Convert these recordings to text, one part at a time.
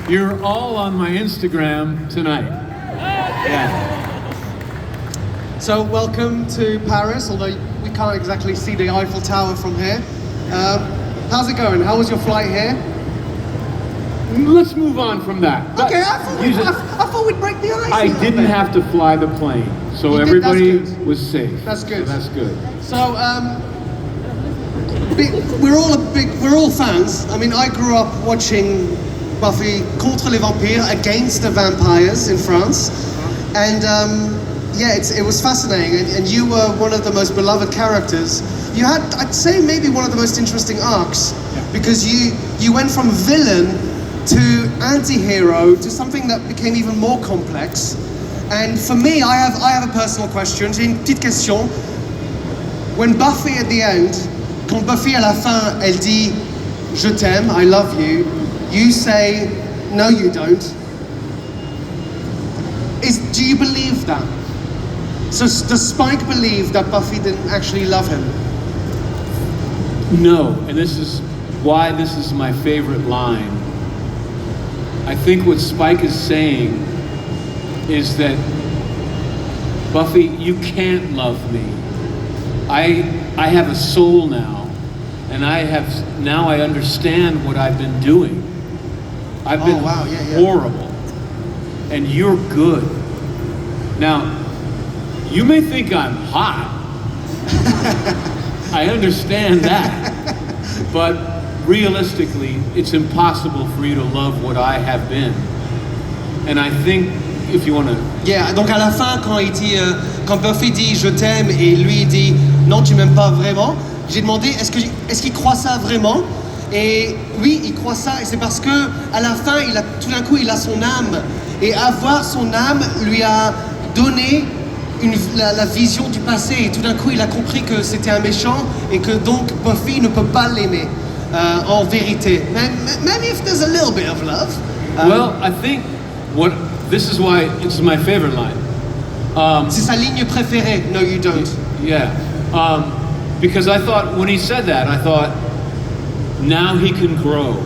You're all on my Instagram tonight. Yeah. So welcome to Paris, although we can't exactly see the Eiffel Tower from here. How's it going? How was your flight here? Let's move on from that. Okay, I thought we'd break the ice. I didn't have to fly the plane, so everybody was safe. That's good. So that's good. So we're all fans. I mean, I grew up watching Buffy contre les vampires, against the vampires in France, and yeah, it was fascinating. And you were one of the most beloved characters. You had, I'd say, maybe one of the most interesting arcs, because you went from villain to anti-hero to something that became even more complex. And for me, I have a personal question. J'ai une petite question. When Buffy at the end, quand Buffy à la fin, elle dit je t'aime, I love you, you say no you don't. Do you believe that? So does Spike believe that Buffy didn't actually love him? No, and this is why this is my favorite line. I think what Spike is saying is that, Buffy, you can't love me. I have a soul now, and now I understand what I've been doing. I've been horrible, and you're good. Now, you may think I'm hot. I understand that, but realistically, it's impossible for you to love what I have been. And I think, if you want to... Yeah, donc à la fin, quand Buffy dit je t'aime et lui dit non tu m'aimes pas vraiment, j'ai demandé est-ce qu'il croit ça vraiment? Et oui, il croit ça, et c'est parce que à la fin, tout d'un coup, il a son âme, et avoir son âme lui a donné la vision du passé, et tout d'un coup, il a compris que c'était un méchant et que donc Buffy ne peut pas l'aimer. En vérité. Maybe if there's a little bit of love. Well, I think this is why it's my favorite line. C'est sa ligne préférée. No, you don't. Yeah. Because I thought, when he said that, I thought, now he can grow.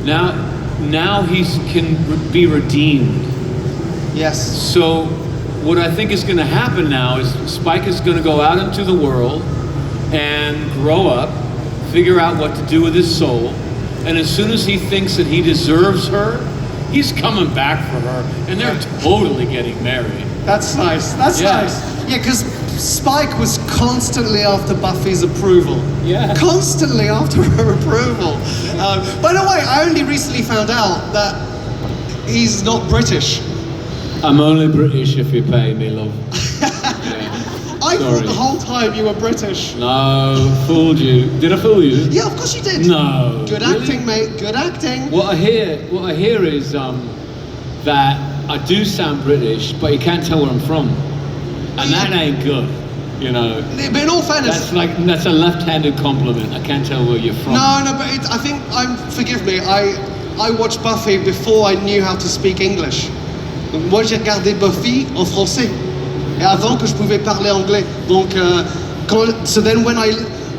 Now he can be redeemed. Yes. So what I think is going to happen now is Spike is going to go out into the world and grow up, figure out what to do with his soul, and as soon as he thinks that he deserves her, he's coming back for her, and they're totally getting married. That's nice. That's nice. Yeah, because Spike was constantly after Buffy's approval. Yeah. Constantly after her approval. By the way, I only recently found out that he's not British. I'm only British if you pay me, love. I thought the whole time you were British. No, fooled you. Did I fool you? Yeah, of course you did. No. Good acting, mate. Good acting. What I hear is that I do sound British, but you can't tell where I'm from, and that ain't good. You know. But in all fairness, that's a left-handed compliment. I can't tell where you're from. No, but I think forgive me. I watched Buffy before I knew how to speak English. Moi, j'ai regardé Buffy en français. Et avant que je pouvais parler anglais. Donc, so then when I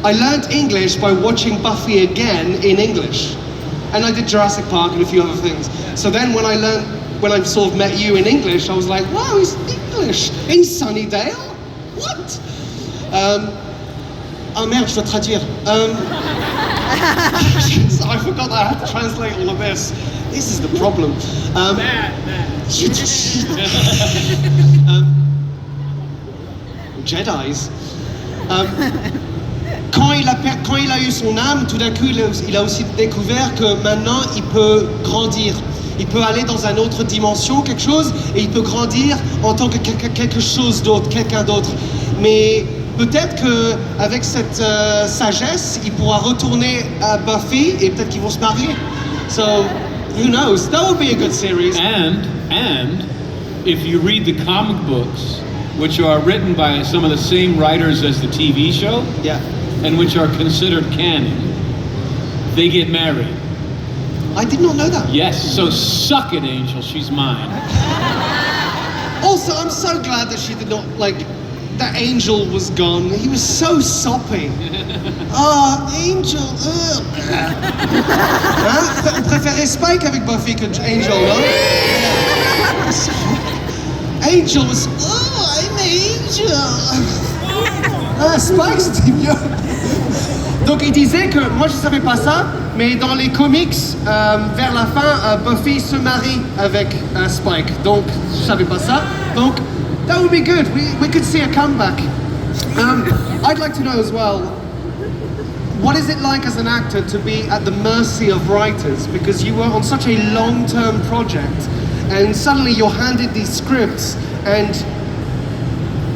learned English by watching Buffy again in English. And I did Jurassic Park and a few other things. So then when I sort of met you in English, I was like, wow, he's English. In Sunnydale? What? Oh merde, je dois traduire. I forgot that I had to translate all of this. This is the problem. Jedis. Quand il a eu son âme, tout d'un coup, il a aussi découvert que maintenant, il peut grandir. Il peut aller dans une autre dimension, quelque chose, et il peut grandir en tant que quelque chose d'autre, quelqu'un d'autre. Mais peut-être qu'avec cette sagesse, il pourra retourner à Buffy et peut-être qu'ils vont se marier. So, who knows? That would be a good series. And if you read the comic books, which are written by some of the same writers as the TV show, and which are considered canon, they get married. I did not know that. Yes, so suck it, Angel, she's mine. Also, I'm so glad that she did not, that Angel was gone. He was so soppy. Angel. Hein? On préférait Spike avec Buffy que Angel, non? Angel was. I'm Angel. Spike, c'était mieux. Donc il disait que, moi je savais pas ça, mais dans les comics, vers la fin, Buffy se marie avec Spike. Donc je savais pas ça. Donc that would be good. We could see a comeback. I'd like to know as well, what is it like as an actor to be at the mercy of writers? Because you were on such a long-term project, and suddenly you're handed these scripts, and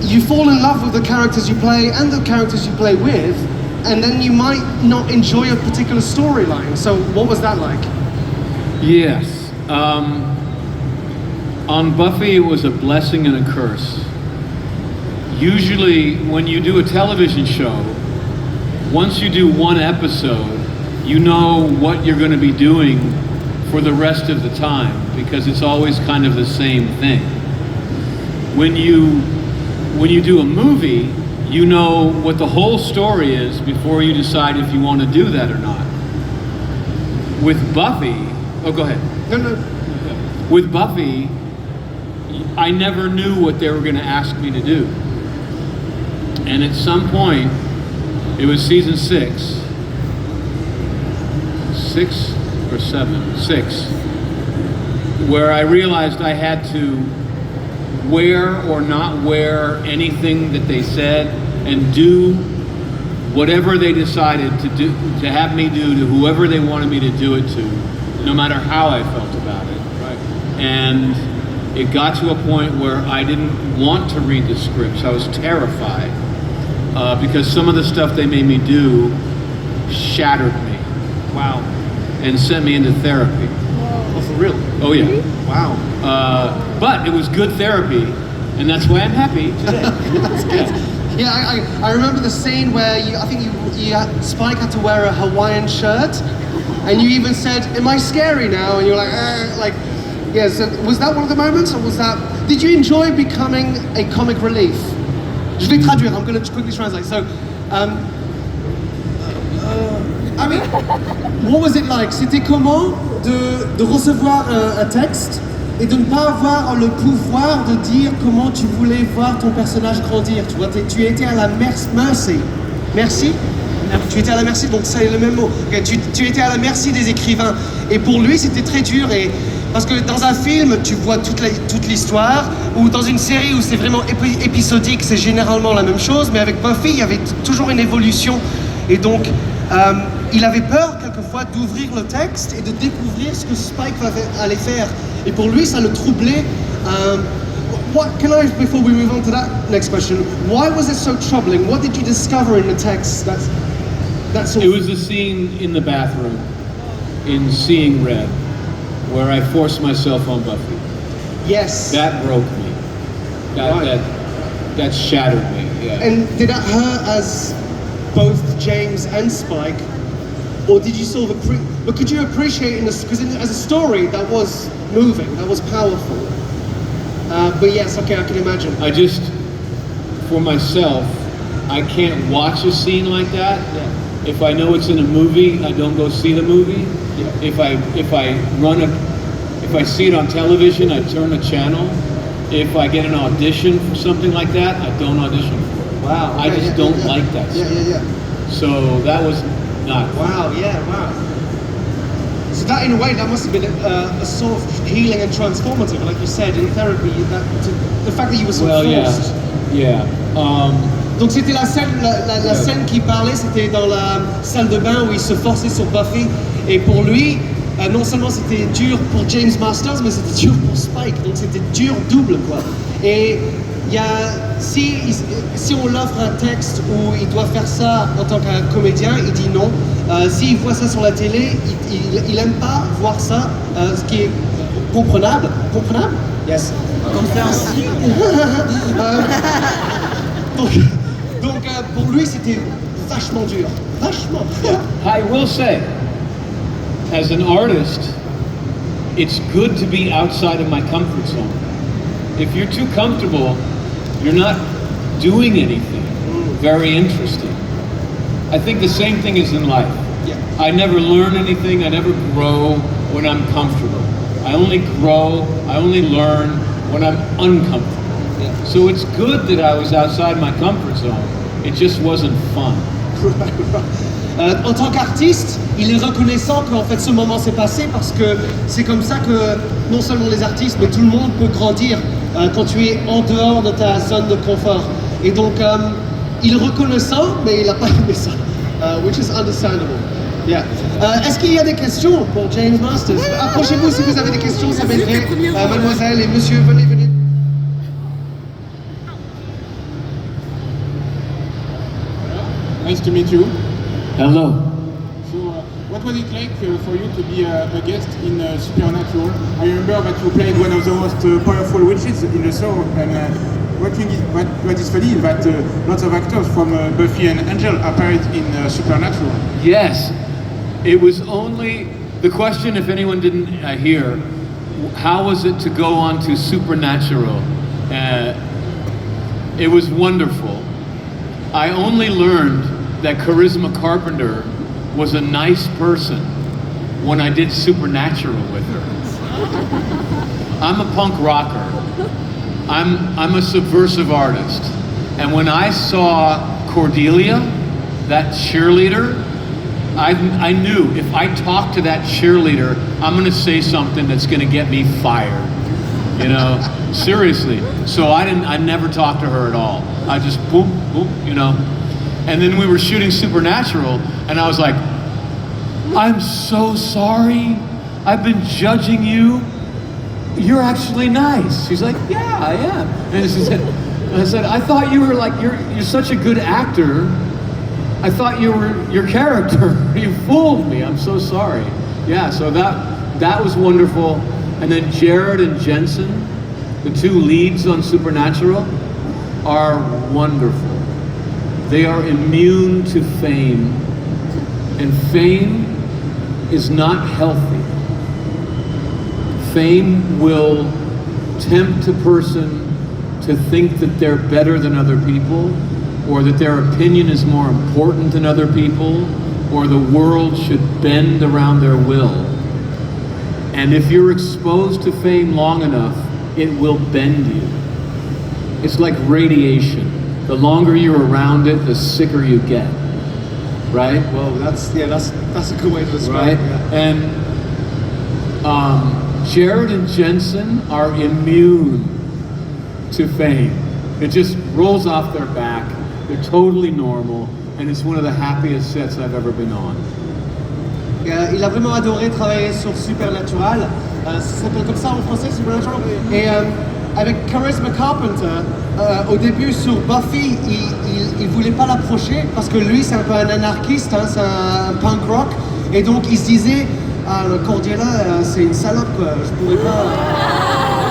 you fall in love with the characters you play and the characters you play with, and then you might not enjoy a particular storyline. So what was that like? Yes. On Buffy, it was a blessing and a curse. Usually, when you do a television show, once you do one episode, you know what you're going to be doing for the rest of the time, because it's always kind of the same thing. When you do a movie, you know what the whole story is before you decide if you want to do that or not. With Buffy, oh, go ahead. No. With Buffy, I never knew what they were going to ask me to do. And at some point, it was season 6 or 7, 6, where I realized I had to wear or not wear anything that they said and do whatever they decided to have me do to whoever they wanted me to do it to, no matter how I felt about it. Right. And it got to a point where I didn't want to read the scripts. I was terrified because some of the stuff they made me do shattered me. Wow. And sent me into therapy. Oh, for real? Oh yeah. Wow. But it was good therapy, and that's why I'm happy today. That's good. Yeah, I remember the scene where Spike had to wear a Hawaiian shirt, and you even said, "Am I scary now?" And you're like, yeah. So was that one of the moments, or was that? Did you enjoy becoming a comic relief? Je vais traduire. I'm going to quickly translate. So, I mean, what was it like? C'était comment de recevoir un texte et de ne pas avoir le pouvoir de dire comment tu voulais voir ton personnage grandir, tu vois, tu étais à la merci. Tu étais à la merci, donc c'est le même mot. Okay, tu étais à la merci des écrivains. Et pour lui, c'était très dur. Parce que dans un film, tu vois toute l'histoire, ou dans une série où c'est vraiment épisodique, c'est généralement la même chose. Mais avec Buffy, il y avait toujours une évolution. Et donc, il avait peur quelquefois d'ouvrir le texte et de découvrir ce que Spike allait faire. Et pour lui, ça le troublait. Before we move on to that next question, why was it so troubling? What did you discover in the text? It was the scene in the bathroom, in Seeing Red, where I forced myself on Buffy. Yes. That broke me. That shattered me. Yeah. And did that hurt as both James and Spike, or did you sort of but could you appreciate because as a story that was moving, that was powerful. But yes, okay, I can imagine. For myself, I can't watch a scene like that. Yeah. If I know it's in a movie, I don't go see the movie. Yeah. If I see it on television, I turn the channel. If I get an audition for something like that, I don't audition for it. Wow. I just don't like that stuff. Yeah. So that was not. Wow. So that, in a way, that must have been a sort of healing and transformative, like you said, in therapy. The fact that you were so forced. Yeah. Donc c'était la scène qui parlait, c'était dans la salle de bain où il se forçait sur Buffy. Et pour lui, non seulement c'était dur pour James Marsters, mais c'était dur pour Spike. Donc c'était dur double, quoi. Et si on l'offre un texte où il doit faire ça en tant qu'un comédien, il dit non. S'il voit ça sur la télé, il aime pas voir ça, ce qui est comprenable. Comprenable? Yes. Compréhensible. Donc pour lui, c'était vachement dur. Vachement. I will say, as an artist, it's good to be outside of my comfort zone. If you're too comfortable, you're not doing anything very interesting. I think the same thing is in life. Yeah. I never learn anything, I never grow when I'm comfortable. I only grow, I only learn when I'm uncomfortable. Yeah. So it's good that I was outside my comfort zone. It just wasn't fun. En tant qu'artiste, il est reconnaissant qu'en fait ce moment s'est passé parce que c'est comme ça que non seulement les artistes mais tout le monde peut grandir quand tu es en dehors de ta zone de confort. Et donc il est reconnaissant mais il n'a pas aimé ça, which is understandable. Yeah. Est-ce qu'il y a des questions pour James Marsters? Approchez-vous si vous avez des questions, ça m'aiderait. Mademoiselle et monsieur, venez. Nice to meet you. Hello. So, what was it like for you to be a guest in Supernatural? I remember that you played one of the most powerful witches in the show, and what is funny is that lots of actors from Buffy and Angel appeared in Supernatural. Yes, it was only, the question, if anyone didn't hear, how was it to go on to Supernatural? It was wonderful. I only learned that Charisma Carpenter was a nice person when I did Supernatural with her. I'm a punk rocker. I'm a subversive artist. And when I saw Cordelia, that cheerleader, I knew if I talk to that cheerleader, I'm gonna say something that's gonna get me fired. You know, seriously. So I never talked to her at all. I just boom, you know. And then we were shooting Supernatural, and I was like, I'm so sorry. I've been judging you. You're actually nice. She's like, yeah, I am. And I said, I thought you were like, you're such a good actor. I thought you were your character. You fooled me. I'm so sorry. Yeah, so that was wonderful. And then Jared and Jensen, the two leads on Supernatural, are wonderful. They are immune to fame, and fame is not healthy. Fame will tempt a person to think that they're better than other people, or that their opinion is more important than other people, or the world should bend around their will. And if you're exposed to fame long enough, it will bend you. It's like radiation. The longer you're around it, the sicker you get. Right? Well, that's a good way to Right? describe it. Yeah. And Jared and Jensen are immune to fame. It just rolls off their back. They're totally normal, and it's one of the happiest sets I've ever been on. Il a vraiment adoré travailler sur Supernatural. Ça s'appelle comme ça en français, Supernatural. Et avec Charisma Carpenter, au début sur Buffy, il voulait pas l'approcher parce que lui c'est un peu un anarchiste, hein, c'est un punk rock. Et donc il se disait, le Cordelia c'est une salope, je pourrais pas.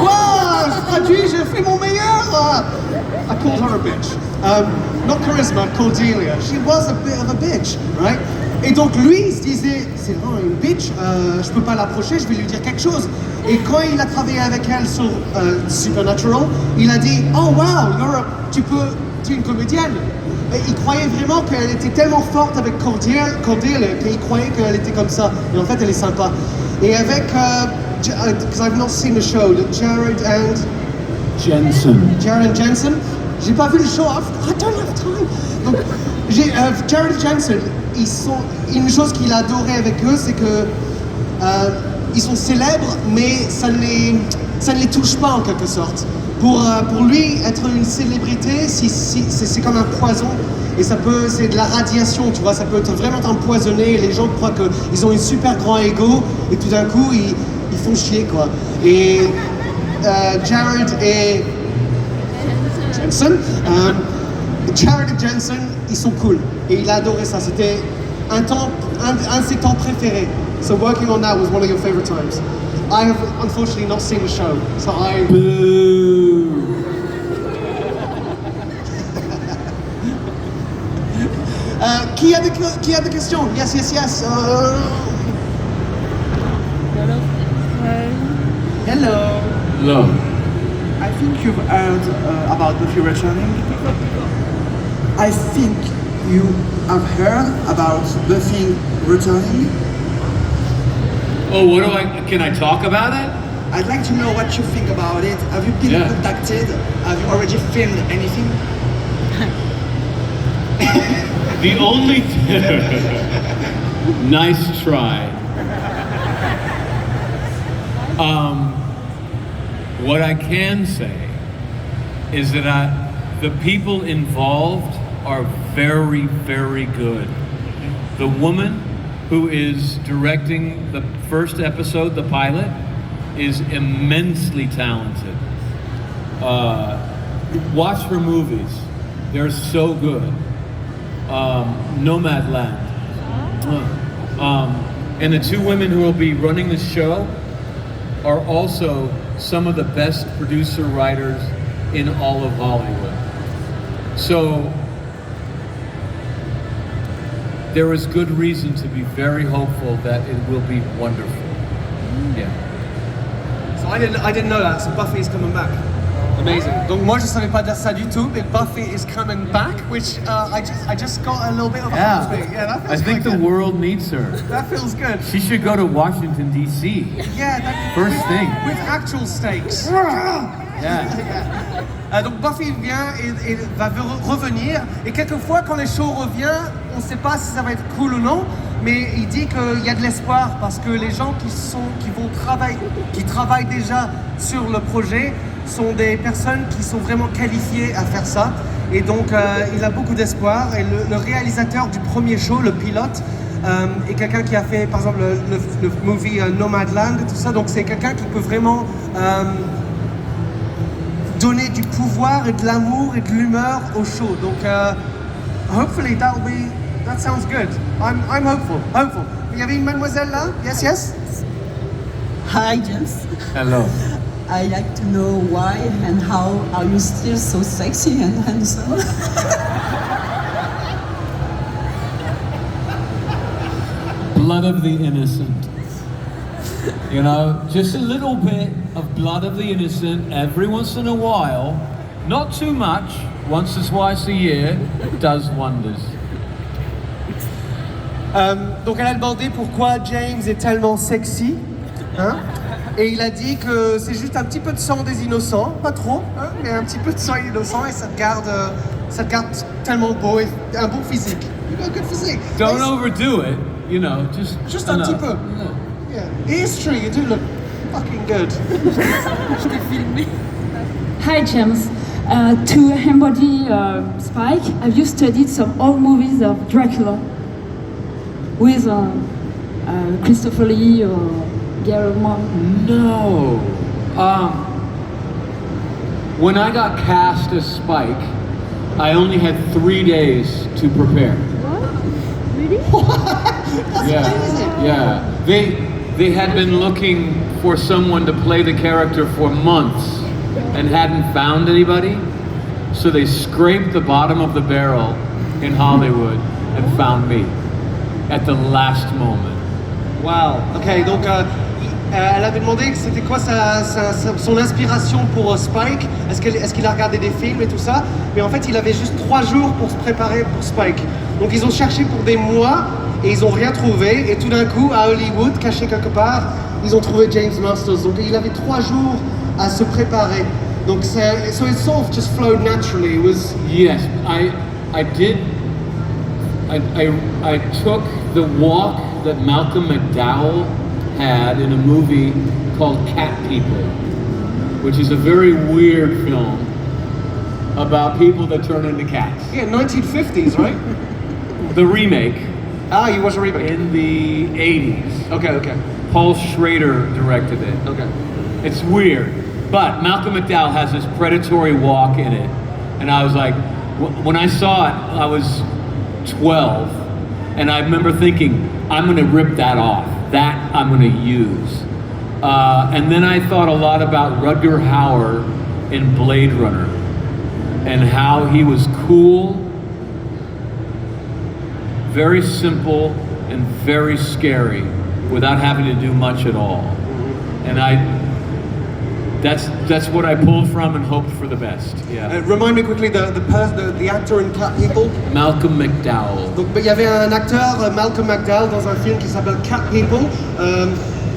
Wow, je traduis, j'ai fait mon meilleur. I called her a bitch. Not Charisma, Cordelia. She was a bit of a bitch, right? Et donc lui, il se disait, c'est vraiment une bitch, je peux pas l'approcher, je vais lui dire quelque chose. Et quand il a travaillé avec elle sur Supernatural, il a dit, oh wow, tu es une comédienne. Et il croyait vraiment qu'elle était tellement forte avec Cordelia qu'il croyait qu'elle était comme ça. Et en fait, elle est sympa. Et avec, because I've not seen the show, Jared and Jensen. J'ai pas vu le show, I don't have time. Donc, Jared et Jensen, une chose qu'il a adoré avec eux, c'est que ils sont célèbres, mais ça ne les touche pas en quelque sorte. Pour lui, être une célébrité, c'est comme un poison, et c'est de la radiation, tu vois, ça peut vraiment t'empoisonner, et les gens croient qu'ils ont un super grand ego, et tout d'un coup, ils font chier, quoi. Et Jared et Jensen, ils sont cool. Et il a adoré ça. C'était un de ses temps préférés. So working on that was one of your favorite times. I have unfortunately not seen the show. So Boo! Qui a des questions? Yes. Hello. Hello. Hello. I think you've heard about Buffy returning. I think you have heard about Buffy returning. Oh, can I talk about it? I'd like to know what you think about it. Have you been contacted? Have you already filmed anything? The only nice try. What I can say is that the people involved are very, very good. The woman who is directing the first episode, the pilot, is immensely talented. Watch her movies. They're so good. Nomadland. And the two women who will be running the show are also some of the best producer writers in all of Hollywood. So there is good reason to be very hopeful that it will be wonderful. Yeah. So I didn't know that. So Buffy is coming back. Amazing. Donc moi je savais pas de ça du tout, but Buffy is coming back, which I just got a little bit of a feeling. Yeah, that I feels think quite the good. world needs her. That feels good. She should go to Washington, D.C. Yeah, First thing. with actual stakes. Yeah. Donc Buffy vient et va revenir, et quelquefois quand les shows reviennent, on ne sait pas si ça va être cool ou non, mais il dit qu'il y a de l'espoir parce que les gens qui travaillent déjà sur le projet sont des personnes qui sont vraiment qualifiées à faire ça, et donc il a beaucoup d'espoir. Et le réalisateur du premier show, le pilote, est quelqu'un qui a fait par exemple le movie Nomadland et tout ça, donc c'est quelqu'un qui peut vraiment donner du pouvoir et de l'amour et de l'humeur au show. Donc hopefully that sounds good. I'm hopeful. Il y avait une mademoiselle là. Yes. Hi, James. Hello. I'd like to know why and how are you still so sexy and handsome? Blood of the innocent. You know, just a little bit of blood of the innocent every once in a while. Not too much, once or twice a year, does wonders. Donc elle a demandé pourquoi James est tellement sexy, hein? Et il a dit que c'est juste un petit peu de sang des innocents, pas trop, hein, mais un petit peu de sang innocent, et ça te garde tellement beau et un bon physique. You got a good physique. Don't overdo it, you know, Juste un petit peu. Yeah. It's true, you do look fucking good. Hi James. To embody Spike, have you studied some old movies of Dracula with Christopher Lee or Guillermo? No. When I got cast as Spike, I only had 3 days to prepare. What? Really? Yeah. They had been looking for someone to play the character for months and hadn't found anybody. So they scraped the bottom of the barrel in Hollywood and found me at the last moment. Wow. Ok, donc elle avait demandé que c'était quoi son inspiration pour Spike. Est-ce qu'il a regardé des films et tout ça? Mais en fait, il avait juste 3 jours pour se préparer pour Spike. Donc ils ont cherché pour des mois et ils n'ont rien trouvé. Et tout d'un coup, à Hollywood, caché quelque part, ils ont trouvé James Marsters. Donc il avait 3 jours à se préparer. Donc so it sort of just flowed naturally. It was Yes, I did. I took the walk that Malcolm McDowell had in a movie called Cat People, which is a very weird film about people that turn into cats. yeah, 1950s, right? The remake You watched a remake. in the 80s. Okay. Paul Schrader directed it. Okay. It's weird, but Malcolm McDowell has this predatory walk in it, and I was like, when I saw it, I was 12, and I remember thinking, I'm gonna rip that off. That I'm gonna use. And then I thought a lot about Rutger Hauer in Blade Runner, and how he was cool, very simple, and very scary without having to do much at all. And That's what I pulled from and hoped for the best. Yeah. Remind me quickly the actor in Cat People. Malcolm McDowell. Donc il y avait un acteur, Malcolm McDowell, dans un film qui s'appelle Cat People,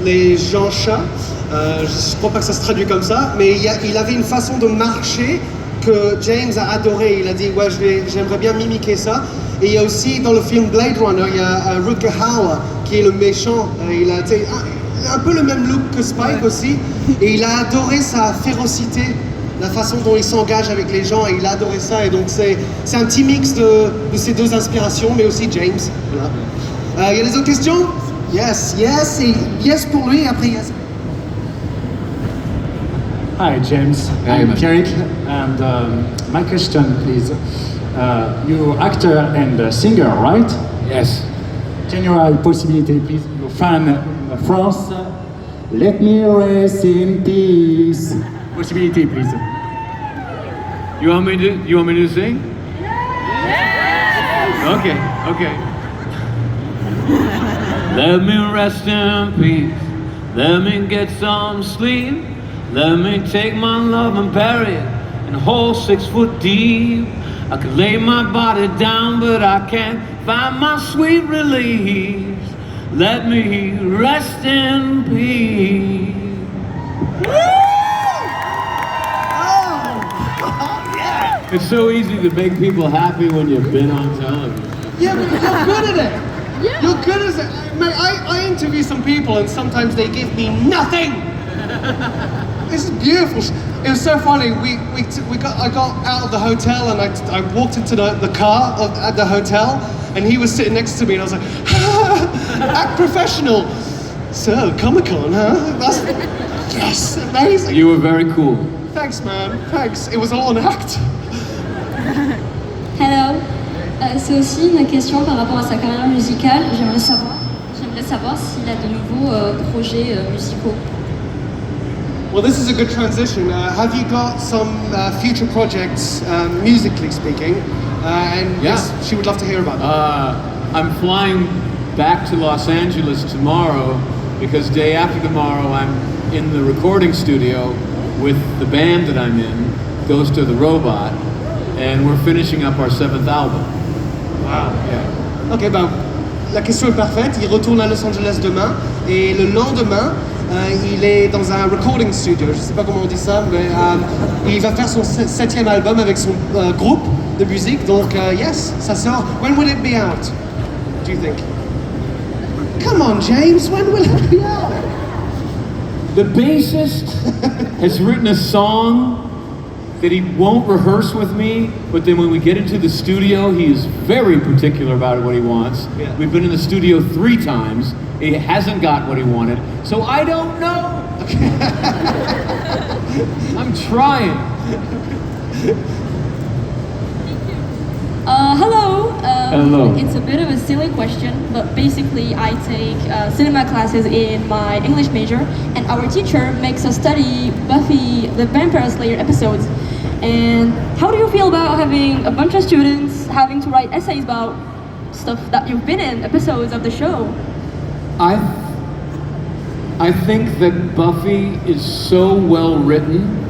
les gens chats. Je crois pas que ça se traduit comme ça, mais il avait une façon de marcher que James a adoré. Il a dit ouais, j'aimerais bien mimiquer ça. Et il y a aussi dans le film Blade Runner, il y a Rutger Hauer qui est le méchant. Il a un peu le même look que Spike aussi, et il a adoré sa férocité, la façon dont il s'engage avec les gens, et il a adoré ça. Et donc c'est un petit mix de ces deux inspirations, mais aussi James. Voilà. Il y a des autres questions? Yes, et yes pour lui, après yes. Hi, James. Hey, I'm man. Pierrick, and my question, please. You're actor and singer, right? Yes. General possibility, please. Your fan in France. Let me rest in peace. Possibility, please. You want me to sing? Okay. Let me rest in peace. Let me get some sleep. Let me take my love and bury it in a hole 6 foot deep. I could lay my body down, but I can't find my sweet release. Let me rest in peace. It's so easy to make people happy when you've been on television. Yeah, but you're good at it. Yeah. You're good at it. Mate, I interview some people and sometimes they give me nothing. This is beautiful. It was so funny. I got out of the hotel and I walked into the car at the hotel, and he was sitting next to me, and I was like, act professional. So, Comic-Con, huh? Yes, amazing. You were very cool. Thanks, man. Thanks. It was all an act. Hello. C'est aussi une question par rapport à sa carrière musicale. J'aimerais savoir s'il a de nouveaux projets musicaux. Well, this is a good transition. Have you got some future projects, musically speaking? And yes, she would love to hear about them. I'm flying back to Los Angeles tomorrow because day after tomorrow I'm in the recording studio with the band that I'm in, Ghostoftherobot, and we're finishing up our 7th album. Wow. Yeah. Ok, ben, la question est parfaite. Il retourne à Los Angeles demain, et le lendemain, il est dans un recording studio. Je sais pas comment on dit ça, mais il va faire son 7e album avec son groupe de musique. Donc, yes, ça sort. When will it be out, do you think? Come on, James, when will it be out? The bassist has written a song that he won't rehearse with me, but then when we get into the studio, he is very particular about what he wants. Yeah. We've been in the studio 3 times. He hasn't got what he wanted, so I don't know. I'm trying. Hello. Hello. It's a bit of a silly question, but basically I take cinema classes in my English major, and our teacher makes us study Buffy the Vampire-Slayer episodes. And how do you feel about having a bunch of students having to write essays about stuff that you've been in, episodes of the show? I think that Buffy is so well written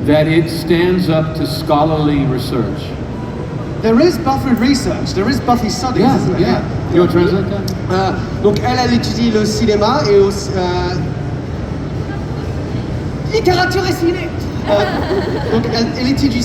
that it stands up to scholarly research. There is Buffy research, there is Buffy studies, isn't it? Yeah. You want to translate that? Donc elle étudie le cinéma et aussi littérature et ciné. Donc elle étudie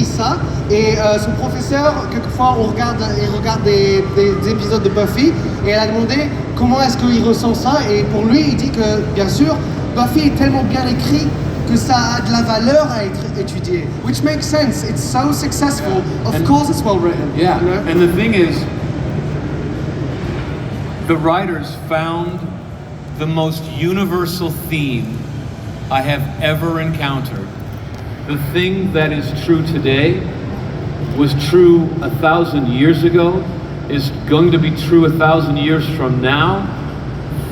ça, et son professeur, quelquefois il regarde des épisodes de Buffy, et elle a demandé comment est-ce qu'il ressent ça, et pour lui il dit que bien sûr Buffy est tellement bien écrit que ça a de la valeur à être étudié, which makes sense. It's so successful. Of course it's well written. Yeah, you know? and the thing is, the writers found the most universal theme I have ever encountered. The thing that is true today was true 1,000 years ago, is going to be true 1,000 years from now,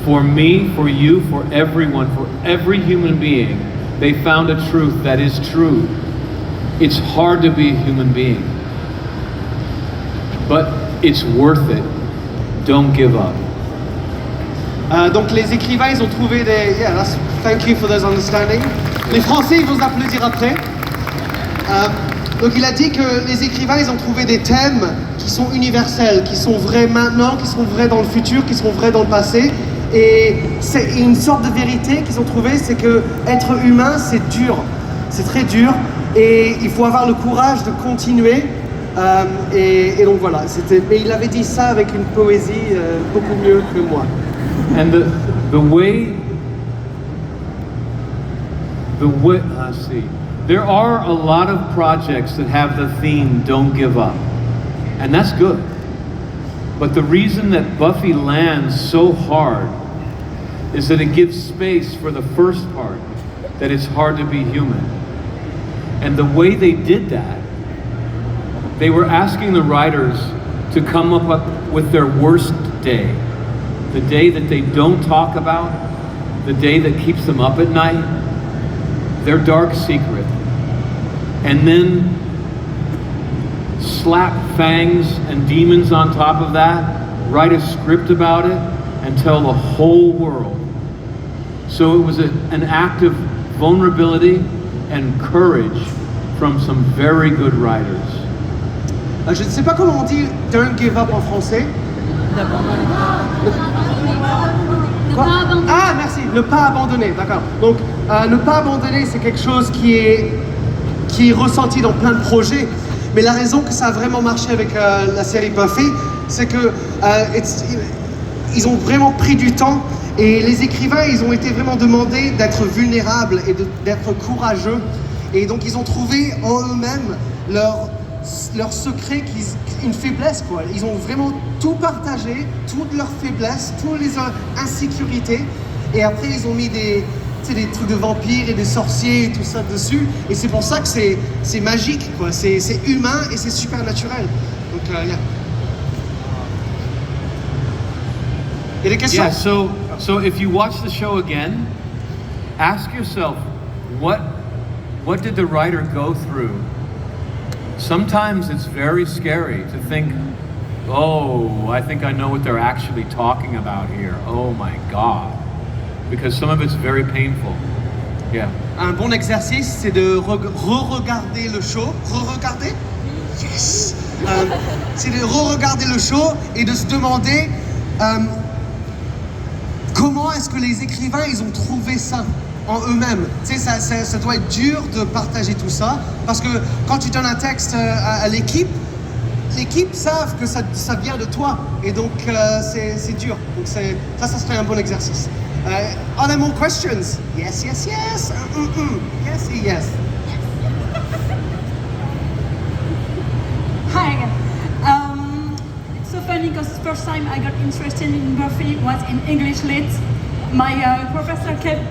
for me, for you, for everyone, for every human being. They found a truth that is true. It's hard to be a human being, but it's worth it. Don't give up. Donc les écrivains, ils ont trouvé des... Yeah, thank you for those understanding. Les Français, ils vont vous applaudir après. Donc il a dit que les écrivains, ils ont trouvé des thèmes qui sont universels, qui sont vrais maintenant, qui sont vrais dans le futur, qui sont vrais dans le passé. Et c'est une sorte de vérité qu'ils ont trouvée, c'est que être humain, c'est dur. C'est très dur. Et il faut avoir le courage de continuer. Et donc voilà, mais il avait dit ça avec une poésie beaucoup mieux que moi. And the way, let's see, there are a lot of projects that have the theme "Don't give up," and that's good. But the reason that Buffy lands so hard is that it gives space for the first part, that it's hard to be human. And the way they did that, they were asking the writers to come up with their worst day, the day that they don't talk about, the day that keeps them up at night, their dark secret, and then slap fangs and demons on top of that, write a script about it, and tell the whole world. So it was an act of vulnerability and courage from some very good writers. Je ne sais pas comment on dit "don't give up" en français. Quoi? Ah, merci, ne pas abandonner, d'accord. Donc, ne pas abandonner, c'est quelque chose qui est ressenti dans plein de projets. Mais la raison que ça a vraiment marché avec la série Buffy, c'est que ils ont vraiment pris du temps et les écrivains, ils ont été vraiment demandés d'être vulnérables et d'être courageux. Et donc, ils ont trouvé en eux-mêmes leur secret, une faiblesse, quoi. Ils ont vraiment tout partagé, toutes leurs faiblesses, toutes les insécurités. Et après, ils ont mis des trucs de vampires et des sorciers et tout ça dessus. Et c'est pour ça que c'est magique, quoi. C'est humain et c'est super naturel. Donc, yeah. Il y a des questions? Yeah, so if you watch the show again, ask yourself, what did the writer go through? Sometimes it's very scary to think, oh, I think I know what they're actually talking about here. Oh my God. Because some of it's very painful. Yeah. Un bon exercice, c'est de re-regarder le show. Re-regarder? Yes! C'est de re-regarder le show et de se demander comment est-ce que les écrivains, ils ont trouvé ça en eux-mêmes. Tu sais, ça doit être dur de partager tout ça, parce que quand tu donnes un texte à l'équipe savent que ça vient de toi, et donc c'est dur. Donc ça serait un bon exercice. Are there more questions? Yes, yes, yes. Yes, yes. Hi again. It's so funny because the first time I got interested in Buffy was in English Lit. My professor kept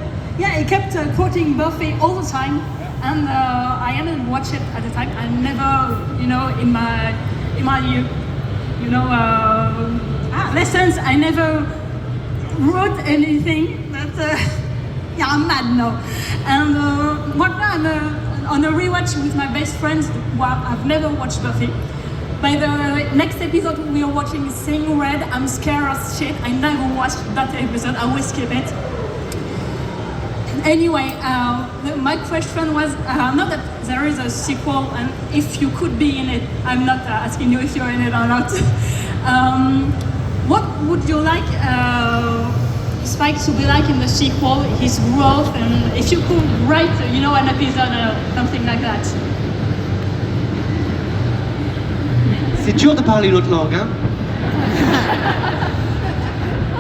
quoting Buffy all the time, and I hadn't watched it at the time. I never, in my lessons, I never wrote anything. But I'm mad now. And one time on a rewatch with my best friends, I've never watched Buffy. By the next episode we are watching is Seeing Red. I'm scared as shit. I never watched that episode. I always skip it. Anyway, my question was, not that there is a sequel, and if you could be in it, I'm not asking you if you're in it or not. What would you like Spike to be like in the sequel, his growth, and if you could write, an episode or something like that? C'est dur de parler l'autre langue, hein?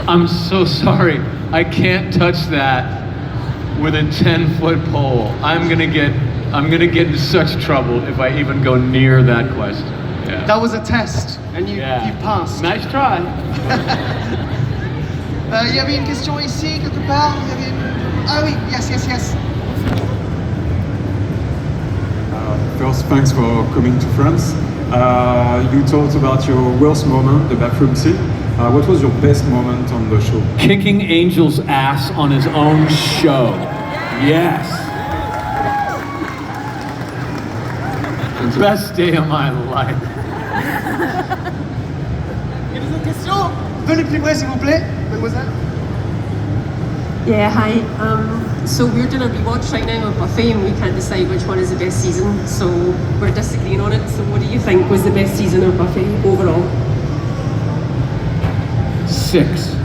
I'm so sorry. I can't touch that with a 10-foot pole. I'm gonna get in such trouble if I even go near that question. Yeah. That was a test, and you passed. Nice try. Il y avait une question ici, quelque part. Ah oui, yes. First, thanks for coming to France. You talked about your worst moment, the bathroom scene. What was your best moment on the show? Kicking Angel's ass on his own show. Yes. Best day of my life. Il y a des autres questions? Venez plus près, s'il vous plaît, mademoiselle. Yeah, hi. So we're doing a rewatch right now of Buffy and we can't decide which one is the best season, so we're disagreeing on it. So what do you think was the best season of Buffy overall? 6.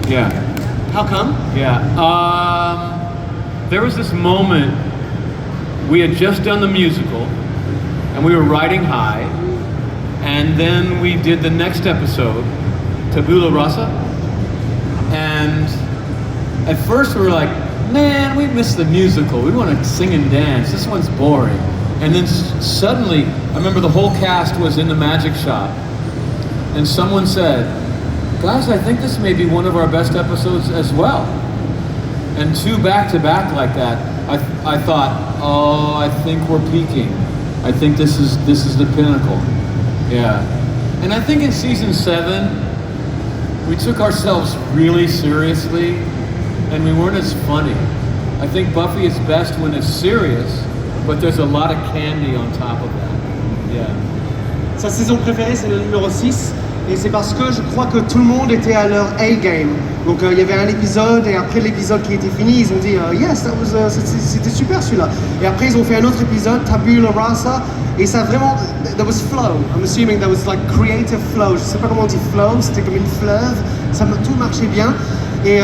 Yeah. How come? Yeah. There was this moment, we had just done the musical, and we were riding high, and then we did the next episode, Tabula Rasa, and at first we were like, man, we missed the musical, we want to sing and dance, this one's boring. And then suddenly, I remember the whole cast was in the magic shop, and someone said, guys, I think this may be one of our best episodes as well. And 2 back-to-back like that, I thought, oh, I think we're peaking. I think this is the pinnacle. Yeah. And I think in season 7, we took ourselves really seriously, and we weren't as funny. I think Buffy is best when it's serious, but there's a lot of candy on top of that. Yeah. Sa saison préférée, c'est le numéro 6. Et c'est parce que je crois que tout le monde était à leur A-game. Donc il y avait un épisode, et après l'épisode qui était fini, ils ont dit yes, c'était super celui-là. Et après ils ont fait un autre épisode, Tabula Rasa, et ça vraiment, there was flow. I'm assuming there was like creative flow. Je sais pas comment on dit flow, c'était comme une fleuve. Tout marchait bien. Et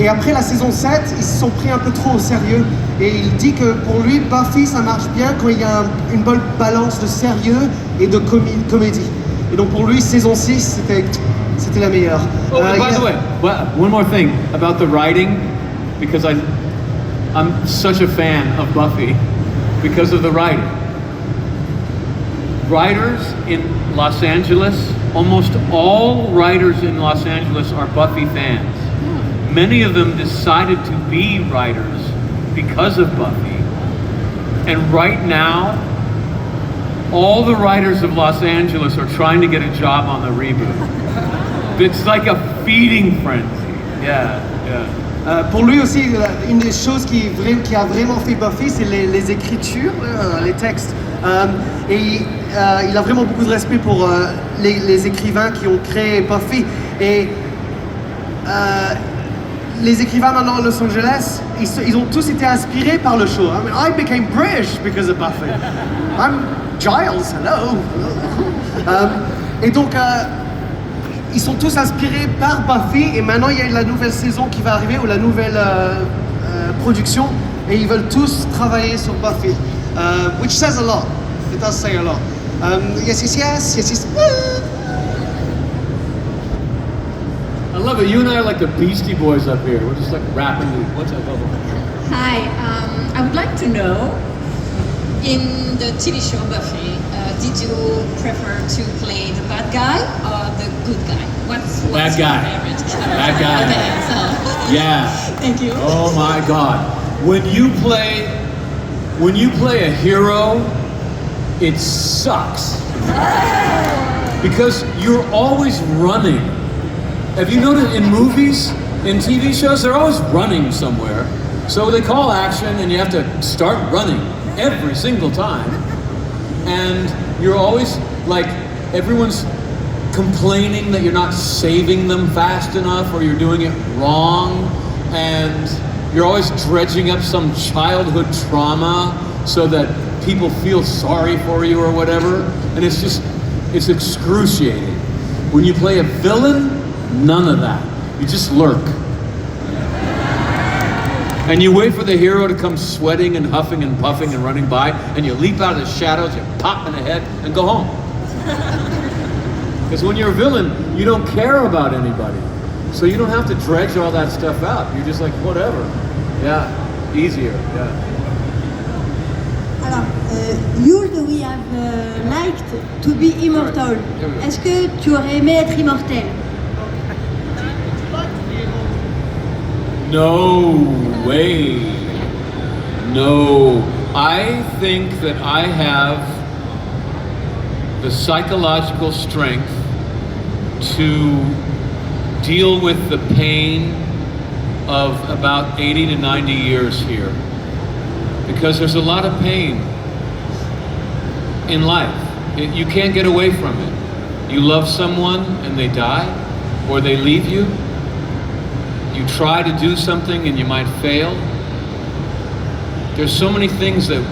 après la saison 7, ils se sont pris un peu trop au sérieux. Et il dit que pour lui, Buffy, ça marche bien quand il y a une bonne balance de sérieux et de comédie. Et donc pour lui, saison 6, c'était la meilleure. Oh, and by the way, one more thing about the writing, because I'm such a fan of Buffy because of the writing. Writers in Los Angeles, almost all writers in Los Angeles are Buffy fans. Many of them decided to be writers because of Buffy. And right now, all the writers of Los Angeles are trying to get a job on the reboot. It's like a feeding frenzy. Yeah, yeah. Pour lui aussi, une des choses qui a vraiment fait Buffy, c'est les écritures, les textes. Et il a vraiment beaucoup de respect pour les écrivains qui ont créé Buffy. Et les écrivains maintenant à Los Angeles, ils ont tous été inspirés par le show. I mean, I became British because of Buffy. I'm Giles, hello. Et donc, ils sont tous inspirés par Buffy, et maintenant il y a la nouvelle saison qui va arriver, ou la nouvelle production, et ils veulent tous travailler sur Buffy. Which says a lot. It does say a lot. Yes. I love it. You and I are like the Beastie Boys up here. We're just like rapping. What's up, Bubba? Hi, I would like to know, in the TV show Buffy, did you prefer to play the bad guy or the good guy? What's Bad guy. your favorite? Bad guy. Okay, so. Yeah. Thank you. Oh my God. When you play a hero, it sucks. Because you're always running. Have you noticed in movies, in TV shows, they're always running somewhere. So they call action and you have to start running every single time. And you're always like, everyone's complaining that you're not saving them fast enough or you're doing it wrong. And you're always dredging up some childhood trauma so that people feel sorry for you or whatever. And it's excruciating. When you play a villain, none of that. You just lurk. And you wait for the hero to come sweating and huffing and puffing and running by, and you leap out of the shadows, you pop in the head, and go home. Because when you're a villain, you don't care about anybody. So you don't have to dredge all that stuff out. You're just like, whatever. Yeah, easier, yeah. Alors, Yul, we have liked to be immortal. Est-ce que tu aurais aimé être immortel? No way. No. I think that I have the psychological strength to deal with the pain of about 80 to 90 years here. Because there's a lot of pain in life. You can't get away from it. You love someone and they die, or they leave you. you try to do something and you might fail. There's so many things that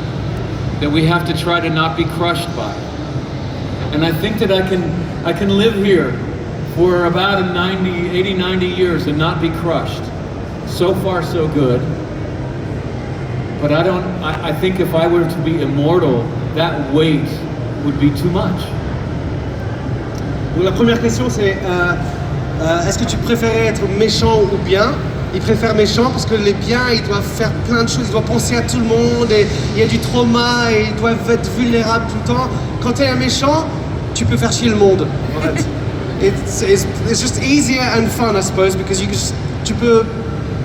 we have to try to not be crushed by. And I think that I can live here for about 80, 90 years and not be crushed. So far, so good. But I think if I were to be immortal, that weight would be too much. Donc la première question c'est est-ce que tu préférais être méchant ou bien? Il préfère méchant parce que les biens ils doivent faire plein de choses, ils doivent penser à tout le monde et il y a du trauma et ils doivent être vulnérables tout le temps. Quand tu es un méchant, tu peux faire chier le monde en fait. It's just easier and fun I suppose because tu peux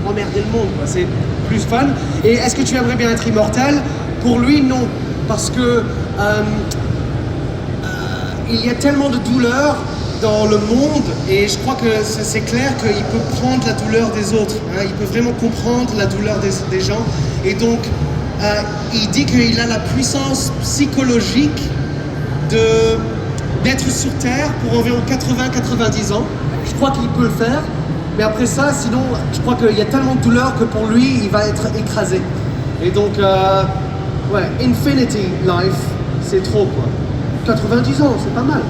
emmerder le monde quoi. C'est plus fun. Et est-ce que tu aimerais bien être immortel? Pour lui non, parce que il y a tellement de douleur dans le monde et je crois que c'est clair qu'il peut prendre la douleur des autres, hein, il peut vraiment comprendre la douleur des gens et donc il dit qu'il a la puissance psychologique d'être sur Terre pour environ 80-90 ans. Je crois qu'il peut le faire, mais après ça, sinon, je crois qu'il y a tellement de douleur que pour lui, il va être écrasé. Et donc, ouais, Infinity Life, c'est trop quoi. 90 ans, c'est pas mal.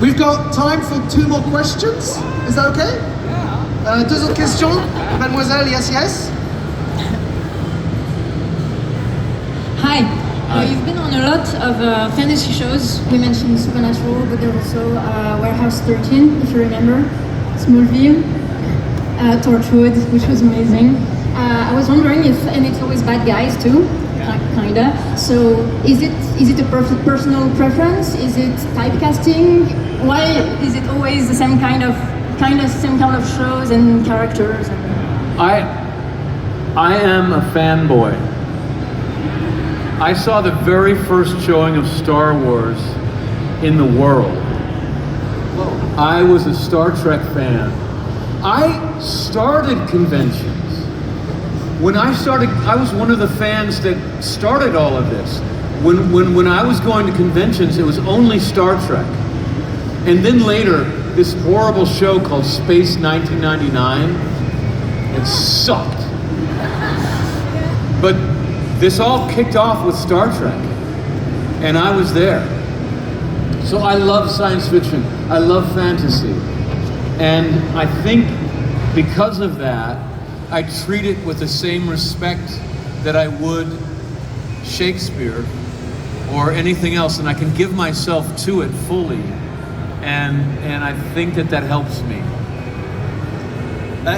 We've got time for 2 more questions. Is that okay? Yeah. 2 autres questions, mademoiselle, yes? Hi. You've been on a lot of fantasy shows. We mentioned Supernatural, but there's also Warehouse 13, if you remember, Smallville, Torchwood, which was amazing. I was wondering if, and it's always bad guys too, kinda. So is it a personal preference? Is it typecasting? Why is it always the same kind of shows and characters? I am a fanboy. I saw the very first showing of Star Wars in the world. I was a Star Trek fan. I started conventions. When I started, I was one of the fans that started all of this. When I was going to conventions, it was only Star Trek. And then later, this horrible show called Space 1999, it sucked. But this all kicked off with Star Trek, and I was there. So I love science fiction, I love fantasy, and I think because of that, I treat it with the same respect that I would Shakespeare or anything else, and I can give myself to it fully, and I think that helps me.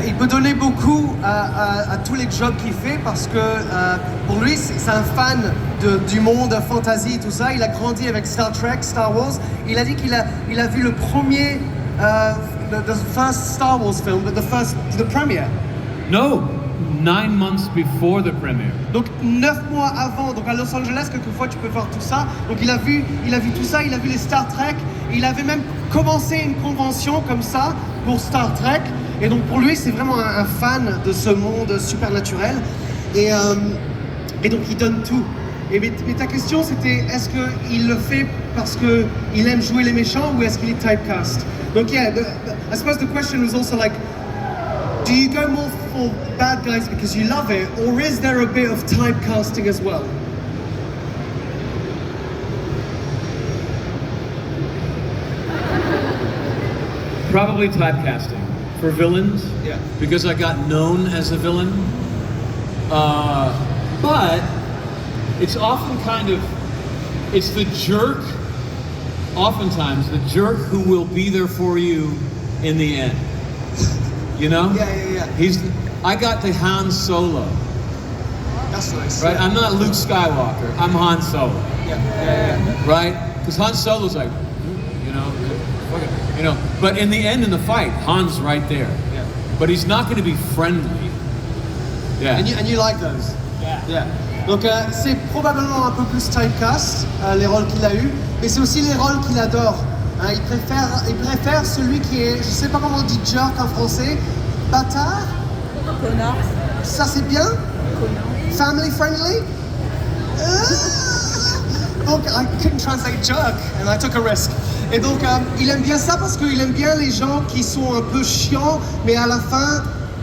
Il peut donner beaucoup à tous les jobs qu'il fait parce que pour lui c'est un fan du monde fantasy et tout ça. Il a grandi avec Star Trek, Star Wars. Il a dit qu'il a vu le premier, the first Star Wars film, but the premiere. No, 9 months before the premiere. Donc 9 mois avant, donc à Los Angeles quelquefois tu peux voir tout ça. Donc il a vu tout ça, il a vu les Star Trek. Il avait même commencé une convention comme ça pour Star Trek. Et donc pour lui, c'est vraiment un fan de ce monde supernaturel. Et donc il donne tout. Mais ta question c'était, est-ce qu'il le fait parce qu'il aime jouer les méchants ou est-ce qu'il est typecast? Donc yeah, I suppose the question was also like, do you go more for bad guys because you love it, or is there a bit of typecasting as well? Probably typecasting. For villains, yeah, because I got known as a villain. But it's often it's the jerk, oftentimes the jerk who will be there for you in the end. You know? Yeah. I got the Han Solo. That's nice. Right? I'm not Luke Skywalker, I'm Han Solo. Yeah. Right? Because Han Solo's like, but in the end, in the fight, Han's right there. Yeah. But he's not going to be friendly. Yeah. And you like those? Yeah. Donc c'est probablement un peu plus typecast, les rôles qu'il a eu, mais c'est aussi les rôles qu'il adore. Il préfère celui qui est, je sais pas comment on dit jerk en français, bâtard. Connard. Ça c'est bien. Connard. Family friendly. Donc I couldn't translate jerk, and I took a risk. Et donc, il aime bien ça parce qu'il aime bien les gens qui sont un peu chiants, mais à la fin,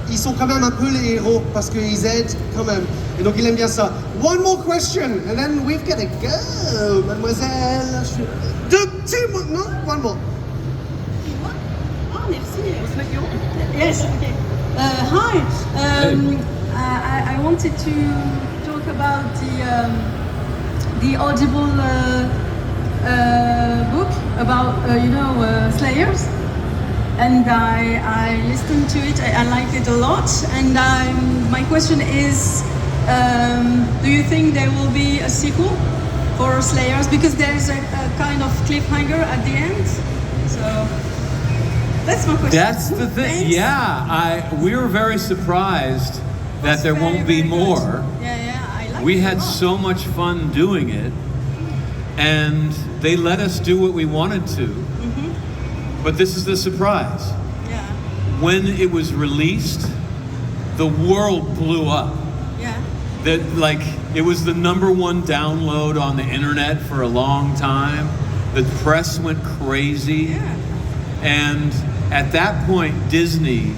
ils sont quand même un peu les héros parce qu'ils aident quand même. Et donc, il aime bien ça. One more question, and then we've got to go, mademoiselle. Deux petits mots, non? One more. Oh, merci. Yes, okay. Hi. I wanted to talk about the Audible book about Slayers, and I listened to it. I liked it a lot, and my question is, do you think there will be a sequel for Slayers? Because there's a kind of cliffhanger at the end. So that's my question. That's the thing. Thanks. Yeah, we were very surprised that there won't be more. Yeah, I like We it a had lot. so much fun doing it, and they let us do what we wanted to. But this is the surprise. Yeah. When it was released, the world blew up. Yeah. That it was the #1 download on the internet for a long time. The press went crazy. Yeah. And at that point, Disney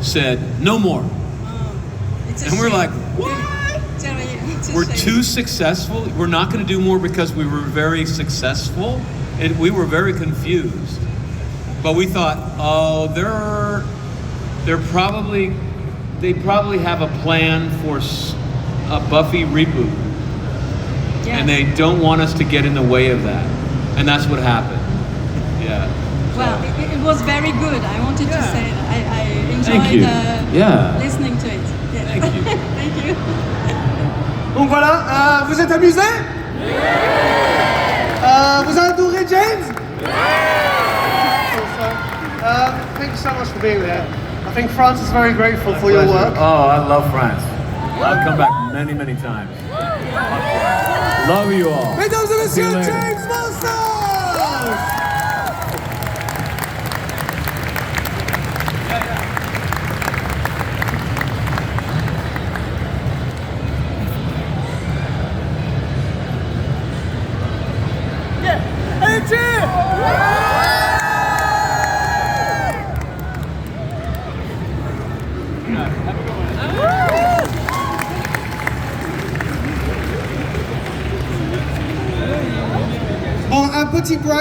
said, no more. It's a And we're shame. like, what? It's a We're shame. too successful. We're not going to do more because we were very successful. We were very confused. But we thought, oh, they probably have a plan for a Buffy reboot. Yes. And they don't want us to get in the way of that. And that's what happened. Yeah. Well, it was very good. I wanted to say that. I Thank you. enjoyed listening to it. Yeah. Thank you. Thank you. Donc voilà, vous êtes amusés? Vous avez adoré James? Thank you so much for being there. I think France is very grateful for your work. Oh, I love France. I'll come back many, many times. Love you all. Mesdames et See you messieurs, later. James Marsters! Bon, un petit break.